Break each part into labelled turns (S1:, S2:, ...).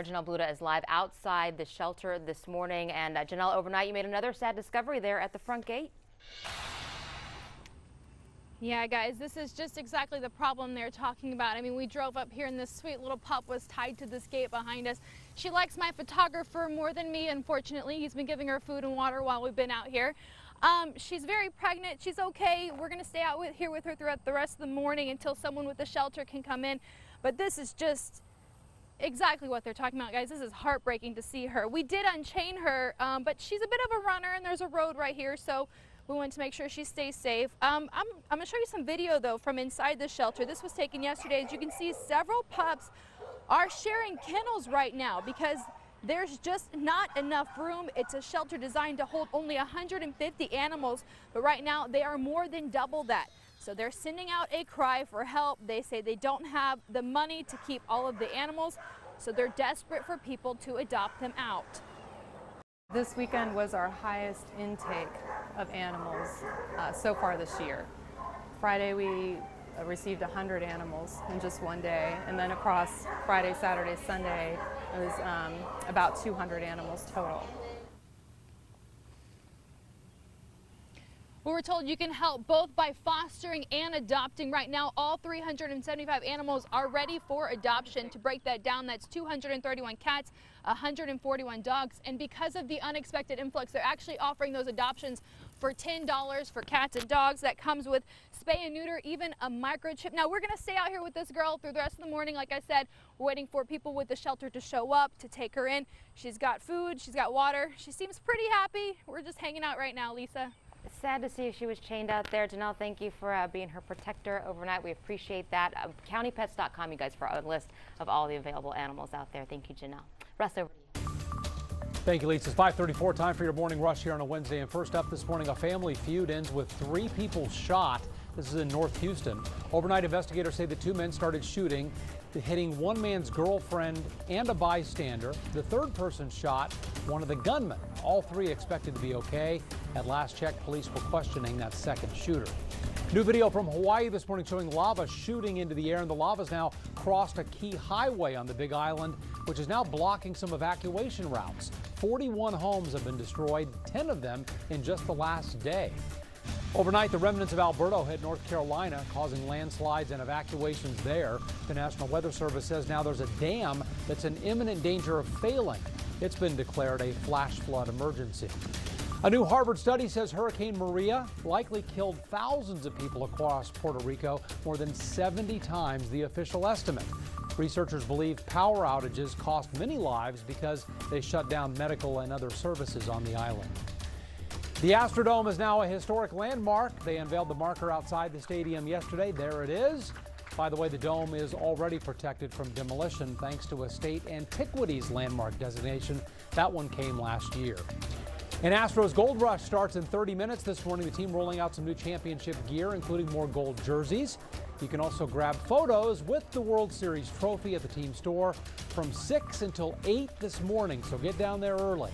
S1: Janelle Bluda is live outside the shelter this morning. And Janelle, overnight you made another sad discovery there at the front gate.
S2: Yeah, guys, this is just exactly the problem they're talking about. I mean, we drove up here and this sweet little pup was tied to this gate behind us. She likes my photographer more than me, unfortunately. He's been giving her food and water while we've been out here. She's very pregnant. She's okay. We're going to stay out here with her throughout the rest of the morning until someone with the shelter can come in. But this is just exactly what they're talking about, guys. This is heartbreaking to see her. We did unchain her, but she's a bit of a runner, and there's a road right here, so we want to make sure she stays safe. I'm going to show you some video, though, from inside the shelter. This was taken yesterday. As you can see, several pups are sharing kennels right now because there's just not enough room. It's a shelter designed to hold only 150 animals, but right now they are more than double that. So they're sending out a cry for help. They say they don't have the money to keep all of the animals, so they're desperate for people to adopt them out.
S3: This weekend was our highest intake of animals so far this year. Friday we received 100 animals in just one day, and then across Friday, Saturday, Sunday it was about 200 animals total.
S2: We were told you can help both by fostering and adopting. Right now, all 375 animals are ready for adoption. To break that down, that's 231 cats, 141 dogs. And because of the unexpected influx, they're actually offering those adoptions for $10 for cats and dogs. That comes with spay and neuter, even a microchip. Now, we're going to stay out here with this girl through the rest of the morning. Like I said, we're waiting for people with the shelter to show up to take her in. She's got food, she's got water. She seems pretty happy. We're just hanging out right now, Lisa.
S1: It's sad to see she was chained out there. Janelle, thank you for being her protector overnight. We appreciate that. Countypets.com, you guys, for a list of all the available animals out there. Thank you, Janelle. Russ, over to you.
S4: Thank you, Lisa. It's 5:34, time for your morning rush here on a Wednesday. And first up this morning, a family feud ends with 3 people shot. This is in North Houston. Overnight, investigators say the 2 men started shooting, hitting one man's girlfriend and a bystander. The third person shot one of the gunmen. All 3 expected to be okay. At last check, police were questioning that second shooter. New video from Hawaii this morning showing lava shooting into the air, and the lava's now crossed a key highway on the Big Island, which is now blocking some evacuation routes. 41 homes have been destroyed, 10 of them in just the last day. Overnight, the remnants of Alberto hit North Carolina, causing landslides and evacuations there. The National Weather Service says now there's a dam that's in imminent danger of failing. It's been declared a flash flood emergency. A new Harvard study says Hurricane Maria likely killed thousands of people across Puerto Rico, more than 70 times the official estimate. Researchers believe power outages cost many lives because they shut down medical and other services on the island. The Astrodome is now a historic landmark. They unveiled the marker outside the stadium yesterday. There it is. By the way, the dome is already protected from demolition thanks to a state antiquities landmark designation. That one came last year. And Astros Gold Rush starts in 30 minutes this morning. The team rolling out some new championship gear, including more gold jerseys. You can also grab photos with the World Series trophy at the team store from 6 until 8 this morning, so get down there early.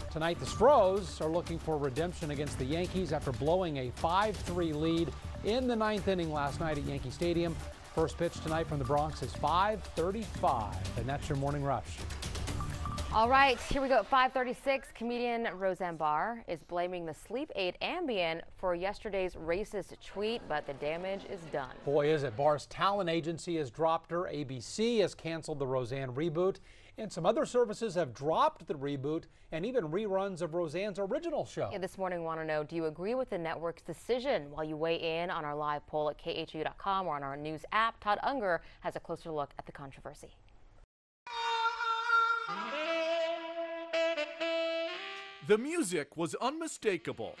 S4: Tonight, the Stros are looking for redemption against the Yankees after blowing a 5-3 lead in the 9th inning last night at Yankee Stadium. First pitch tonight from the Bronx is 5:35, and that's your morning rush.
S1: All right, here we go at 5:36. Comedian Roseanne Barr is blaming the sleep aid Ambien for yesterday's racist tweet, but the damage is done.
S4: Boy, is it. Barr's talent agency has dropped her. ABC has canceled the Roseanne reboot, and some other services have dropped the reboot and even reruns of Roseanne's original show.
S1: Yeah, this morning, want to know, do you agree with the network's decision? While you weigh in on our live poll at KHOU.com or on our news app, Todd Unger has a closer look at the controversy.
S5: The music was unmistakable.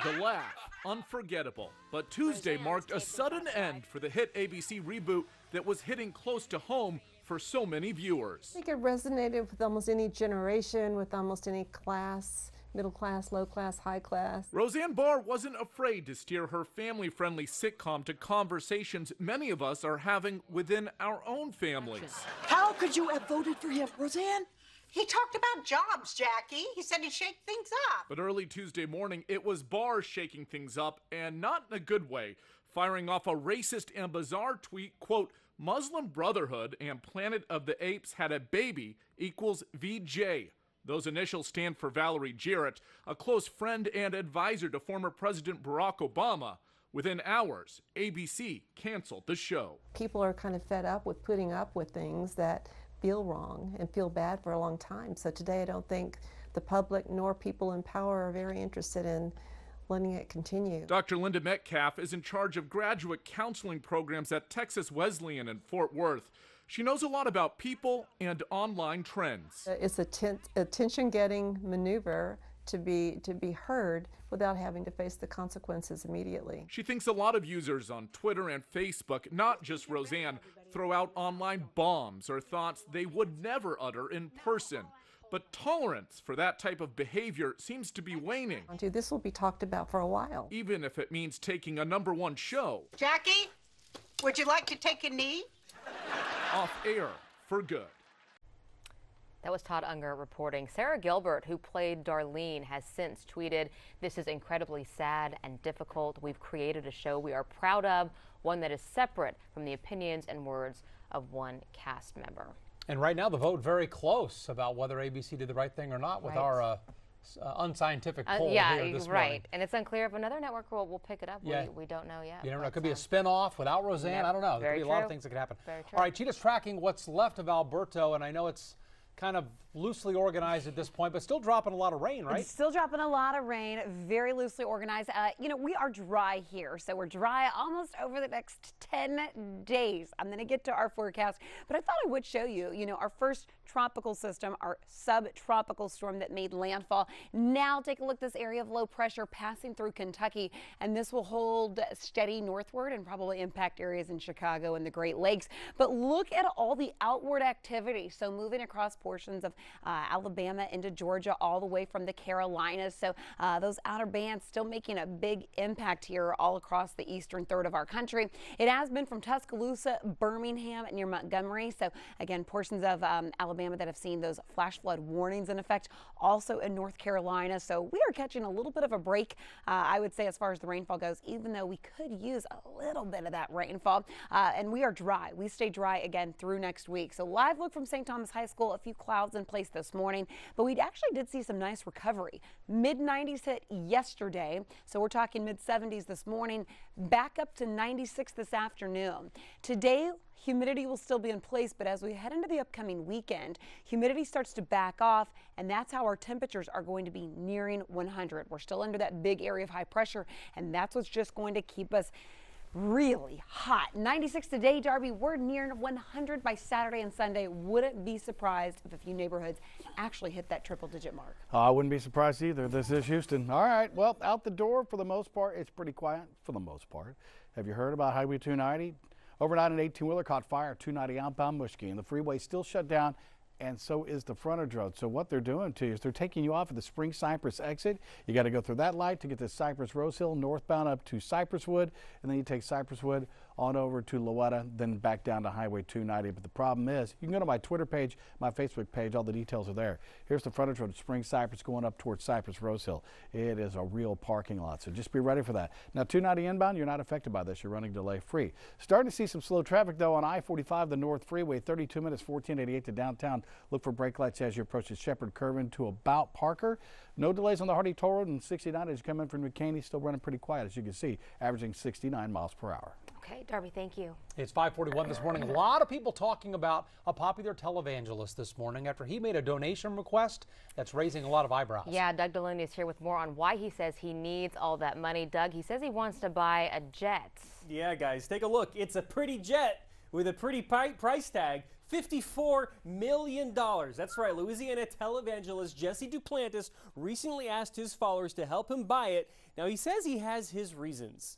S5: The laugh, unforgettable. But Tuesday marked a sudden end for the hit ABC reboot that was hitting close to home for so many viewers.
S6: I think it resonated with almost any generation, with almost any class. Middle class, low class, high class.
S5: Roseanne Barr wasn't afraid to steer her family-friendly sitcom to conversations many of us are having within our own families.
S7: How could you have voted for him, Roseanne? He talked about jobs, Jackie. He said he'd shake things up.
S5: But early Tuesday morning, it was Barr shaking things up, and not in a good way, firing off a racist and bizarre tweet, quote, Muslim Brotherhood and Planet of the Apes had a baby equals VJ. Those initials stand for Valerie Jarrett, a close friend and advisor to former President Barack Obama. Within hours, ABC canceled the show.
S6: People are kind of fed up with putting up with things that feel wrong and feel bad for a long time. So today I don't think the public nor people in power are very interested in letting it continue.
S5: Dr. Linda Metcalf is in charge of graduate counseling programs at Texas Wesleyan in Fort Worth. She knows a lot about people and online trends.
S6: It's a attention-getting maneuver to be heard without having to face the consequences immediately.
S5: She thinks a lot of users on Twitter and Facebook, not just Roseanne, throw out online bombs or thoughts they would never utter in person. But tolerance for that type of behavior seems to be waning.
S6: This will be talked about for a while.
S5: Even if it means taking a #1 show.
S7: Jackie, would you like to take a knee?
S5: Off air for good.
S1: That was Todd Unger reporting. Sarah Gilbert, who played Darlene, has since tweeted, "This is incredibly sad and difficult. We've created a show we are proud of, one that is separate from the opinions and words of one cast member."
S4: And right now the vote very close about whether ABC did the right thing or not with our unscientific poll
S1: yeah,
S4: here this
S1: right.
S4: morning.
S1: And it's unclear if another network will pick it up.
S4: Yeah.
S1: We don't know yet.
S4: You never know. It could be a spin-off without Roseanne.
S1: Yep.
S4: I don't know. There could be a lot of
S1: True.
S4: things that could happen.
S1: Very true.
S4: All right, Cheetah's tracking what's left of Alberto, and I know it's kind of loosely organized at this point, but still dropping a lot of rain, right?
S8: It's still dropping a lot of rain, very loosely organized. You know, we are dry here, so we're dry almost over the next 10 days. I'm going to get to our forecast, but I thought I would show you, our first tropical system, our subtropical storm that made landfall. Now take a look at this area of low pressure passing through Kentucky, and this will hold steady northward and probably impact areas in Chicago and the Great Lakes. But look at all the outward activity. So moving across portions of Alabama into Georgia, all the way from the Carolinas. So those outer bands still making a big impact here all across the eastern third of our country. It has been from Tuscaloosa, Birmingham, near Montgomery. So again, portions of Alabama that have seen those flash flood warnings in effect, also in North Carolina. So we are catching a little bit of a break, I would say, as far as the rainfall goes, even though we could use a little bit of that rainfall. And we are dry. We stay dry again through next week. So live look from St. Thomas High School, a few clouds in place this morning, but we actually did see some nice recovery. Mid-90s hit yesterday, so we're talking mid-70s this morning, back up to 96 this afternoon. Today, humidity will still be in place, but as we head into the upcoming weekend, humidity starts to back off, and that's how our temperatures are going to be nearing 100. We're still under that big area of high pressure, and that's what's just going to keep us really hot. 96 today, Darby. We're near 100 by Saturday and Sunday. Wouldn't be surprised if a few neighborhoods actually hit that triple-digit mark.
S9: I wouldn't be surprised either. This is Houston. All right, well, out the door for the most part, it's pretty quiet for the most part. Have you heard about Highway 290? Overnight, an 18-wheeler caught fire, 290 outbound Muskogee. The freeway still shut down, and so is the frontage road. So what they're doing to you is they're taking you off at the Spring Cypress exit. You got to go through that light to get to Cypress Rose Hill, northbound up to Cypresswood, and then you take Cypresswood on over to Lowetta, then back down to Highway 290. But the problem is, you can go to my Twitter page, my Facebook page, all the details are there. Here's the frontage road at Spring Cypress going up towards Cypress Rose Hill. It is a real parking lot, so just be ready for that. Now, 290 inbound, you're not affected by this. You're running delay free. Starting to see some slow traffic, though, on I-45, the North Freeway, 32 minutes, 1488 to downtown. Look for brake lights as you approach the Shepherd curve into about Parker. No delays on the Hardy Toll Road, and 69 as you come in from New Caney, still running pretty quiet, as you can see, averaging 69 miles per hour.
S1: Okay, Darby, thank you.
S4: It's 5:41 this morning. A lot of people talking about a popular televangelist this morning after he made a donation request that's raising a lot of eyebrows.
S1: Yeah, Doug Deloney is here with more on why he says he needs all that money. Doug, he says he wants to buy a jet.
S10: Yeah, guys, take a look. It's a pretty jet with a pretty price tag. $54 million. That's right. Louisiana televangelist Jesse Duplantis recently asked his followers to help him buy it. Now, he says he has his reasons.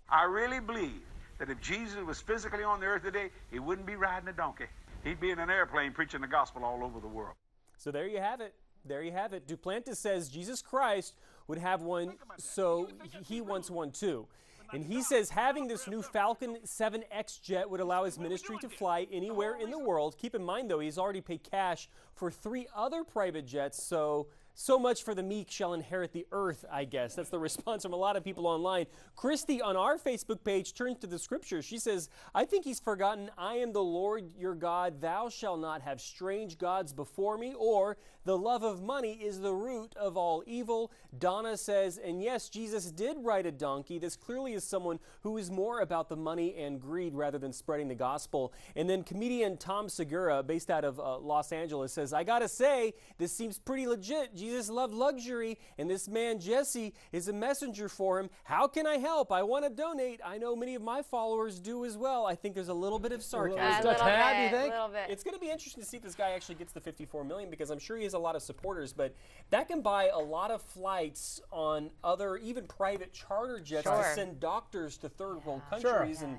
S11: I really believe that if Jesus was physically on the earth today, he wouldn't be riding a donkey. He'd be in an airplane preaching the gospel all over the world.
S10: So there you have it. There you have it. Duplantis says Jesus Christ would have one, so he wants one too. And he says having this new Falcon 7X jet would allow his ministry to fly anywhere in the world. Keep in mind, though, he's already paid cash for 3 other private jets, so So much for the meek shall inherit the earth, I guess. That's the response from a lot of people online. Christy on our Facebook page turns to the scriptures. She says, I think he's forgotten, I am the Lord your God. Thou shalt not have strange gods before me, or the love of money is the root of all evil. Donna says, and yes, Jesus did ride a donkey. This clearly is someone who is more about the money and greed rather than spreading the gospel. And then comedian Tom Segura, based out of Los Angeles, says, I gotta say, this seems pretty legit. Jesus loved luxury, and this man Jesse is a messenger for him. How can I help? I want to donate. I know many of my followers do as well. I think there's a little bit of sarcasm.
S1: A little bit.
S10: It's going to be interesting to see if this guy actually gets the $54 million, because I'm sure he has a lot of supporters, but that can buy a lot of flights on other, even private charter jets to send doctors to third world countries, and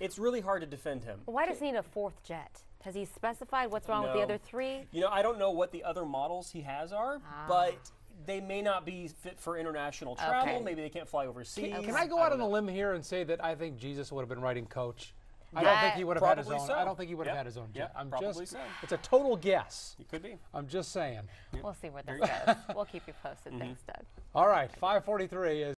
S10: it's really hard to defend him.
S1: Why does he need a fourth jet? Has he specified what's wrong with the other three?
S10: You know, I don't know what the other models he has are, but they may not be fit for international travel. Maybe they can't fly overseas.
S4: Can I go out on a limb here and say that I think Jesus would have been riding coach? I don't think he would have had his own. I don't think he would have had his own jet. I'm
S10: probably so.
S4: It's a total guess.
S10: It could be.
S4: I'm just saying.
S1: We'll see where this goes. We'll keep you posted. Thanks, Doug.
S4: All right, 5:43 is